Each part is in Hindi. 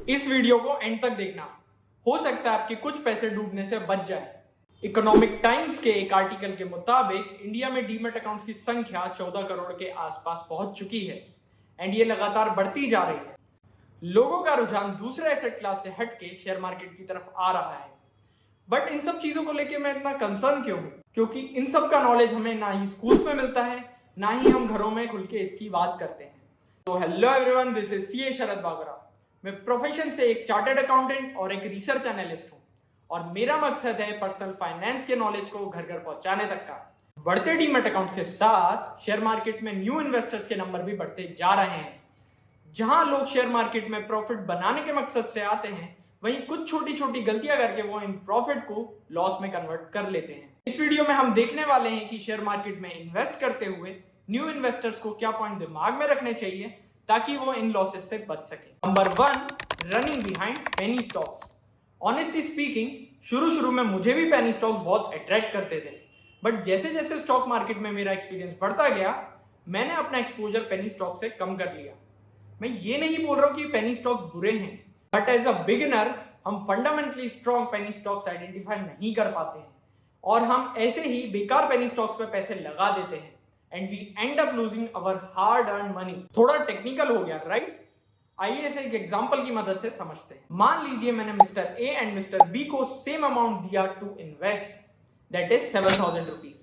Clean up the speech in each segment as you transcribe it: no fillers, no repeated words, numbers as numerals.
इस वीडियो को एंड तक देखना, हो सकता है आपके कुछ पैसे डूबने से बच जाए। इकोनॉमिक टाइम्स के एक आर्टिकल के मुताबिक इंडिया में डीमैट अकाउंट्स की संख्या 14 करोड़ के आसपास पहुंच चुकी है एंड ये लगातार बढ़ती जा रही है। लोगों का रुझान दूसरे एसेट क्लास से हटके शेयर मार्केट की तरफ आ रहा है। बट इन सब चीजों को लेके मैं इतना कंसर्न क्यों हूँ? क्योंकि इन सब का नॉलेज हमें ना ही स्कूल्स में मिलता है, ना ही हम घरों में खुल के इसकी बात करते हैं। तो hello everyone, this is CA Sharad Bagra. मैं प्रोफेशन से एक चार्टर्ड अकाउंटेंट और एक रिसर्च एनालिस्ट हूँ और मेरा मकसद है पर्सनल फाइनेंस के नॉलेज को घर घर पहुंचाने तक का। बढ़ते डीमैट अकाउंट के साथ शेयर मार्केट में न्यू इन्वेस्टर्स के नंबर भी बढ़ते जा रहे हैं। जहां लोग शेयर मार्केट में प्रॉफिट बनाने के मकसद से आते हैं, वहीं कुछ छोटी छोटी गलतियां करके वो इन प्रॉफिट को लॉस में कन्वर्ट कर लेते हैं। इस वीडियो में हम देखने वाले हैं कि शेयर मार्केट में इन्वेस्ट करते हुए न्यू इन्वेस्टर्स को क्या पॉइंट दिमाग में रखने चाहिए ताकि वो इन लॉसेस से बच सके। Number 1, running behind penny stocks. Honestly speaking, शुरू में मुझे भी पेनी स्टॉक्स बहुत अट्रैक्ट करते थे, बट जैसे जैसे स्टॉक मार्केट में मेरा एक्सपीरियंस बढ़ता गया, मैंने अपना एक्सपोजर पेनी स्टॉक से कम कर लिया। मैं ये नहीं बोल रहा हूं कि पेनी स्टॉक्स बुरे हैं, बट एज अ बिगिनर हम fundamentally strong penny stocks identify नहीं कर पाते हैं और हम ऐसे ही बेकार पेनी स्टॉक्स पे पैसे लगा देते हैं and we end up losing our hard earn money. थोड़ा टेक्निकल हो गया, राइट? आइए इसे एक एग्जांपल की मदद से समझते हैं। मान लीजिए मैंने mister A and mister B को सेम अमाउंट दिया to invest, that is 7,000 rupees.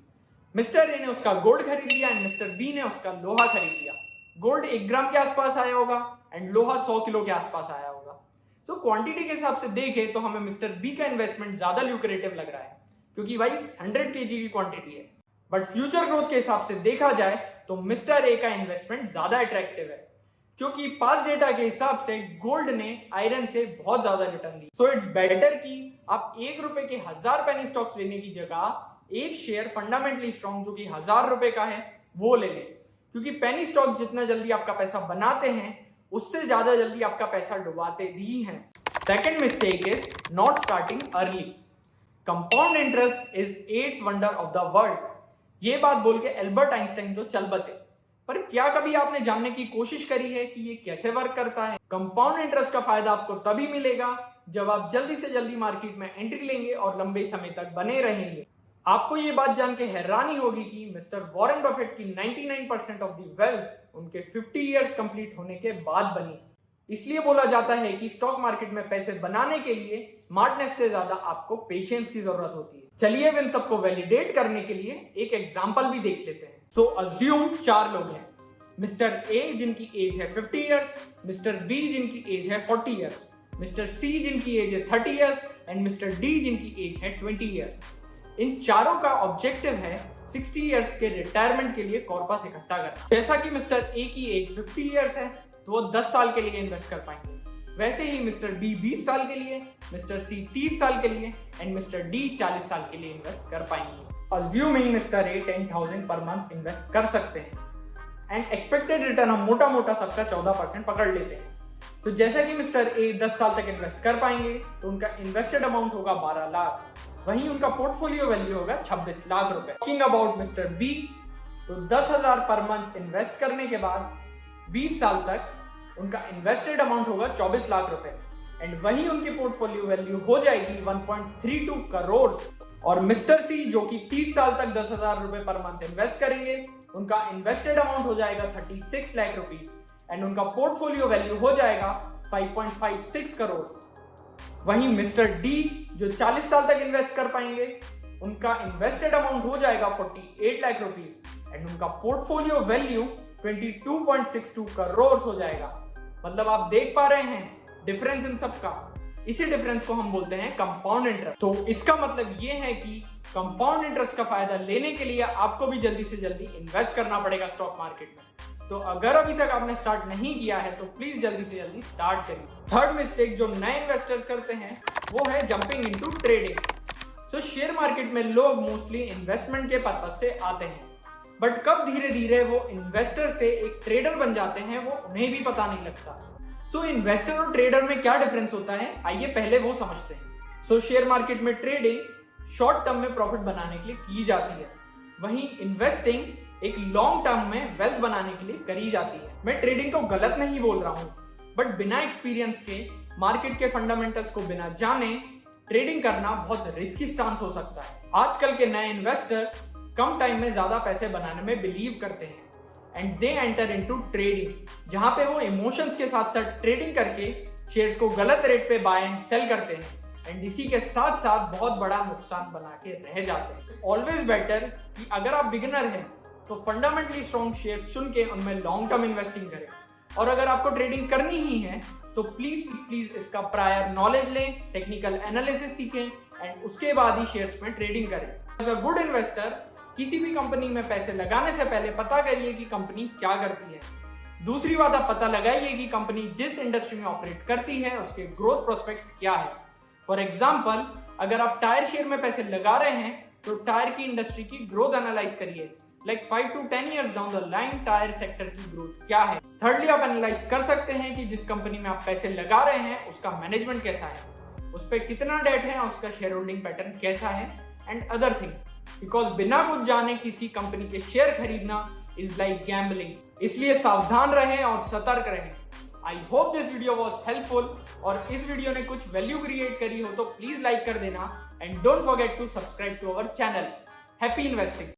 Mister A ने उसका गोल्ड खरीद लिया एंड मिस्टर बी ने उसका लोहा खरीद लिया। गोल्ड 1 ग्राम के आसपास आया होगा एंड लोहा 100 किलो के आसपास आया होगा। सो क्वांटिटी के हिसाब से देखें तो हमें मिस्टर बी का इन्वेस्टमेंट ज्यादा ल्यूक्रेटिव लग रहा है क्योंकि भाई 100 केजी की क्वांटिटी है। बट फ्यूचर ग्रोथ के हिसाब से देखा जाए तो मिस्टर ए का इन्वेस्टमेंट ज्यादा अट्रैक्टिव है क्योंकि पास डेटा के हिसाब से गोल्ड ने आयरन से बहुत ज्यादा return the. So it's better कि आप 1 रुपए के 1000 पेनी स्टॉक्स लेने की जगह एक शेयर फंडामेंटली स्ट्रॉन्ग जो कि 1000 रुपए का है वो ले लें, क्योंकि पेनी स्टॉक जितना जल्दी आपका पैसा बनाते हैं उससे ज्यादा जल्दी आपका पैसा डुबाते भी हैं। Second mistake is not starting early. Compound interest is 8th wonder of the world. ये बात बोल के एल्बर्ट आइंस्टाइन तो चल बसे, पर क्या कभी आपने जानने की कोशिश करी है कि ये कैसे वर्क करता है? कंपाउंड इंटरेस्ट का फायदा आपको तभी मिलेगा जब आप जल्दी से जल्दी मार्केट में एंट्री लेंगे और लंबे समय तक बने रहेंगे। आपको ये बात जान के हैरानी होगी कि मिस्टर वॉरेन बफेट की 99% ऑफ द वेल्थ उनके 50 इयर्स कंप्लीट होने के बाद बनी। इसलिए बोला जाता है कि स्टॉक मार्केट में पैसे बनाने के लिए स्मार्टनेस से ज्यादा आपको पेशेंस की जरूरत होती है। चलिए इन सबको वैलिडेट करने के लिए एक एग्जांपल भी देख लेते हैं। सो अज्यूम 4 लोग हैं। मिस्टर ए जिनकी एज है 50 इयर्स, मिस्टर बी जिनकी एज है 40 इयर्स, मिस्टर सी जिनकी एज है 30 इयर्स एंड मिस्टर डी जिनकी एज है 20 इयर्स। इन चारों का ऑब्जेक्टिव है 60 इयर्स के रिटायरमेंट के लिए कॉर्पस इकट्ठा करना। जैसा कि मिस्टर ए की एज 50 इयर्स है तो वो 10 साल के लिए इन्वेस्ट कर पाएंगे, वैसे ही मिस्टर बी 20 साल के लिए, मिस्टर सी 30 साल के लिए एंड मिस्टर डी 40 साल के लिए इन्वेस्ट कर पाएंगे। Assuming mister A 10,000 per month invest कर सकते हैं एंड एक्सपेक्टेड रिटर्न हम मोटा मोटा सबका 14% पकड़ लेते हैं। तो जैसा कि मिस्टर ए 10 साल तक इन्वेस्ट कर पाएंगे तो उनका इन्वेस्टेड अमाउंट होगा 12 लाख, वहीं उनका पोर्टफोलियो वैल्यू होगा 26 लाख रुपए। टॉकिंग अबाउट मिस्टर बी, तो 10,000 पर मंथ इन्वेस्ट करने के बाद 20 साल तक उनका इन्वेस्टेड अमाउंट होगा 24 लाख रुपए एंड वहीं उनकी पोर्टफोलियो वैल्यू हो जाएगी 1.32 करोड़। और मिस्टर सी जो कि 30 साल तक 10,000 रुपए पर मंथ इन्वेस्ट करेंगे, उनका इन्वेस्टेड अमाउंट हो जाएगा 36 लाख रुपीज एंड उनका पोर्टफोलियो वैल्यू हो जाएगा 5.56 करोड़। वहीं मिस्टर डी जो 40 साल तक इन्वेस्ट कर पाएंगे, उनका इन्वेस्टेड अमाउंट हो जाएगा 48 लाख रुपीज एंड उनका पोर्टफोलियो वैल्यू 22.62 करोड़ हो जाएगा। मतलब आप देख पा रहे हैं डिफरेंस इन सब का। इसी डिफरेंस को हम बोलते हैं कंपाउंड इंटरेस्ट। तो इसका मतलब ये है कि कंपाउंड इंटरेस्ट का फायदा लेने के लिए आपको भी जल्दी से जल्दी इन्वेस्ट करना पड़ेगा स्टॉक मार्केट में। तो अगर अभी तक आपने स्टार्ट नहीं किया है तो प्लीज जल्दी से जल्दी स्टार्ट करिए। थर्ड मिस्टेक जो नए इन्वेस्टर्स करते हैं वो है जंपिंग इनटू ट्रेडिंग। सो शेयर मार्केट में लोग मोस्टली इन्वेस्टमेंट के पर्पस से आते हैं, बट कब धीरे धीरे वो इन्वेस्टर से एक ट्रेडर बन जाते हैं वो उन्हें भी पता नहीं लगता। सो इन्वेस्टर और ट्रेडर में क्या डिफरेंस होता है, आइए पहले वो समझते हैं। सो शेयर मार्केट में ट्रेडिंग शॉर्ट टर्म में प्रॉफिट बनाने के लिए की जाती है, वहीं इन्वेस्टिंग एक लॉन्ग टर्म में वेल्थ बनाने के लिए करी जाती है। मैं ट्रेडिंग को गलत नहीं बोल रहा हूं, बट बिना एक्सपीरियंस के मार्केट के फंडामेंटल्स को बिना जाने ट्रेडिंग करना बहुत रिस्की स्टांस हो सकता है। आजकल के नए इन्वेस्टर्स कम टाइम में ज्यादा पैसे बनाने में बिलीव करते हैं and they enter into trading, जहां पे वो इमोशंस के साथ साथ ट्रेडिंग करके शेयर्स को गलत रेट पे बाय एंड सेल करते हैं एंड इसी के साथ साथ बहुत बड़ा नुकसान बना के रह जाते हैं। ऑलवेज बेटर कि अगर आप बिगिनर हैं तो फंडामेंटली स्ट्रॉन्ग शेयर चुन के उनमें लॉन्ग टर्म इन्वेस्टिंग करें, और अगर आपको ट्रेडिंग करनी ही है तो प्लीज इसका प्रायर नॉलेज लें, टेक्निकल एनालिसिस सीखें एंड उसके बाद ही शेयर्स में ट्रेडिंग करें। एज अ गुड इन्वेस्टर किसी भी कंपनी में पैसे लगाने से पहले पता करिए कि कंपनी क्या करती है। दूसरी बात, आप पता लगाइए कि कंपनी जिस इंडस्ट्री में ऑपरेट करती है उसके ग्रोथ प्रोस्पेक्ट्स क्या है। फॉर एग्जाम्पल, अगर आप टायर शेयर में पैसे लगा रहे हैं तो टायर की इंडस्ट्री की ग्रोथ एनालाइज करिए, like 5 to 10 years down the line tyre sector की ग्रोथ क्या है। थर्डली, आप एनालाइज कर सकते हैं कि जिस कंपनी में आप पैसे लगा रहे हैं उसका मैनेजमेंट कैसा है, उस पर कितना डेट है, उसका शेयर होल्डिंग पैटर्न कैसा है एंड अदर थिंग्स। बिकॉज बिना कुछ जाने किसी कंपनी के शेयर खरीदना इज लाइक गैम्बलिंग, इसलिए सावधान रहें और सतर्क रहें। I hope this video was helpful, और इस वीडियो ने कुछ वैल्यू क्रिएट करी हो तो प्लीज लाइक कर देना and don't forget to subscribe to our channel. Happy investing.